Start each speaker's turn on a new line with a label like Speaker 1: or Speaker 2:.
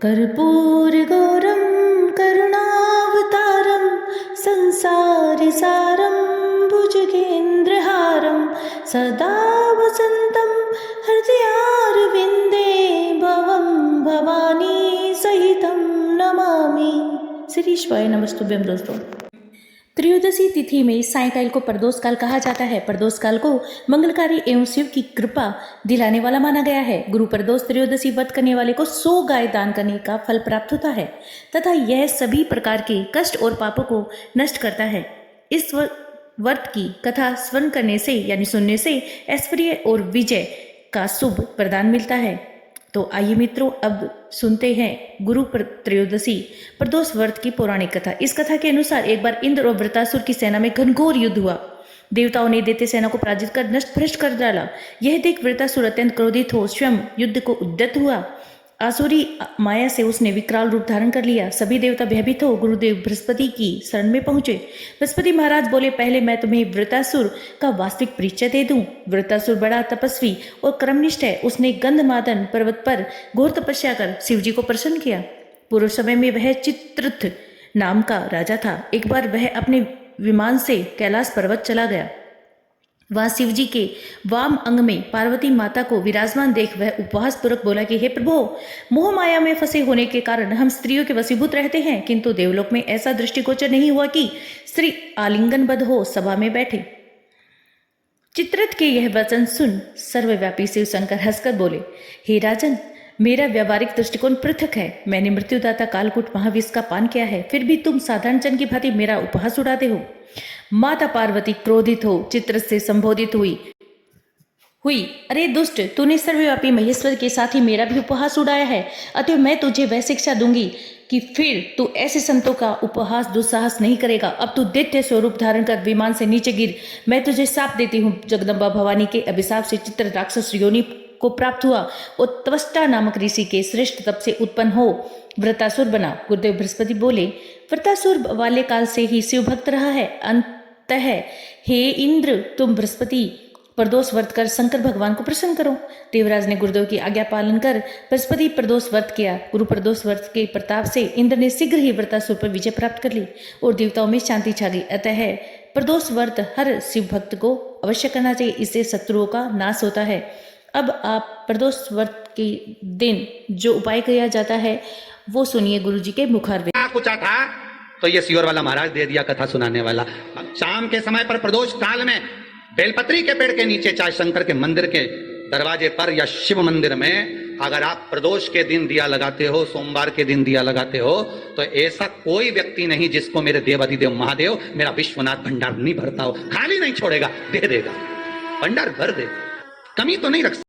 Speaker 1: कर्पूरगौरं करुणावतारं संसारसारं भुजगेन्द्रहारं सदा वसन्तं हृदयारविन्दे भवं भवानी सहितं नमामि। श्री शिवाय नमस्तुभ्यं। दोस्तों, त्रयोदशी तिथि में सायंकाल को प्रदोष काल कहा जाता है। प्रदोष काल को मंगलकारी एवं शिव की कृपा दिलाने वाला माना गया है। गुरु प्रदोष त्रयोदशी व्रत करने वाले को 100 गाय दान करने का फल प्राप्त होता है तथा यह सभी प्रकार के कष्ट और पापों को नष्ट करता है। इस व्रत की कथा श्रवण करने से यानी सुनने से ऐश्वर्य और विजय का शुभ प्रदान मिलता है। तो आइए मित्रों, अब सुनते हैं गुरु त्रयोदशी प्रदोष व्रत की पौराणिक कथा। इस कथा के अनुसार एक बार इंद्र और वृत्रासुर की सेना में घनघोर युद्ध हुआ। देवताओं ने दैत्य सेना को पराजित कर नष्ट भ्रष्ट कर डाला। यह देख वृत्रासुर अत्यंत क्रोधित हो स्वयं युद्ध को उद्यत हुआ। आसुरी माया से उसने विकराल रूप धारण कर लिया। सभी देवता भयभीत हो गुरुदेव बृहस्पति की शरण में पहुंचे। बृहस्पति महाराज बोले, पहले मैं तुम्हें वृत्रासुर का वास्तविक परिचय दे दूं। वृत्रासुर बड़ा तपस्वी और कर्मनिष्ठ है। उसने गंधमादन पर्वत पर घोर तपस्या कर शिवजी को प्रसन्न किया। पूर्व समय में वह चित्ररथ नाम का राजा था। एक बार वह अपने विमान से कैलाश पर्वत चला गया। वहां शिवजी के वाम अंग में पार्वती माता को विराजमान देख वह उपवास पूर्वक बोला कि हे प्रभु, मोह माया में फंसे होने के कारण हम स्त्रियों के वशीभूत रहते हैं, किंतु देवलोक में ऐसा दृष्टिगोचर नहीं हुआ कि स्त्री आलिंगनबद्ध हो सभा में बैठे। चित्ररथ के यह वचन सुन सर्वव्यापी शिव शंकर हंसकर बोले, हे राजन, मेरा व्यवहारिक दृष्टिकोण पृथक है। मैंने मृत्युदाता कालकूट महाविष का पान किया है, फिर भी तुम साधारण जन की भांति मेरा उपहास उड़ाते हो। माता पार्वती क्रोधित हो चित्ररथ से संबोधित हुई अरे दुष्ट, तूने सर्वव्यापी महेश्वर के साथ ही मेरा भी उपहास उड़ाया है, अतः मैं तुझे वह शिक्षा दूंगी कि फिर तू ऐसे संतों का उपहास दुस्साहस नहीं करेगा। अब तू दैत्य स्वरूप धारण कर विमान से नीचे गिर। मैं तुझे शाप देती हूँ। जगदम्बा भवानी के अभिशाप से चित्र राक्षस योनि को प्राप्त हुआ और त्वष्टा नामक ऋषि के श्रेष्ठ तप से उत्पन्न हो वृत्रासुर बना। गुरुदेव बृहस्पति बोले, वृत्रासुर वाले काल से ही शिव भक्त रहा है। अंतः हे इंद्र, तुम बृहस्पति प्रदोष व्रत कर शंकर भगवान को प्रसन्न करो। देवराज ने गुरुदेव की आज्ञा पालन कर बृहस्पति प्रदोष व्रत किया। गुरु प्रदोष व्रत के प्रताप से इंद्र ने शीघ्र ही वृत्रासुर पर विजय प्राप्त कर ली और देवताओं में शांति छा गई। अतः प्रदोष व्रत हर शिव भक्त को अवश्य करना चाहिए, इससे शत्रुओं का नाश होता है। अब आप प्रदोष व्रत के दिन जो उपाय किया जाता है वो सुनिए गुरु जी के मुखारविंद।
Speaker 2: कुछ था तो ये सियोर वाला महाराज दे दिया कथा सुनाने वाला। शाम के समय पर प्रदोष काल में बेलपत्री के पेड़ के नीचे, चाहे शंकर के मंदिर के दरवाजे पर या शिव मंदिर में, अगर आप प्रदोष के दिन दिया लगाते हो, सोमवार के दिन दिया लगाते हो, तो ऐसा कोई व्यक्ति नहीं जिसको मेरे देवाधिदेव महादेव मेरा विश्वनाथ भंडार नहीं भरता हो। खाली नहीं छोड़ेगा, दे देगा, भंडार भर देगा, कमी तो नहीं रख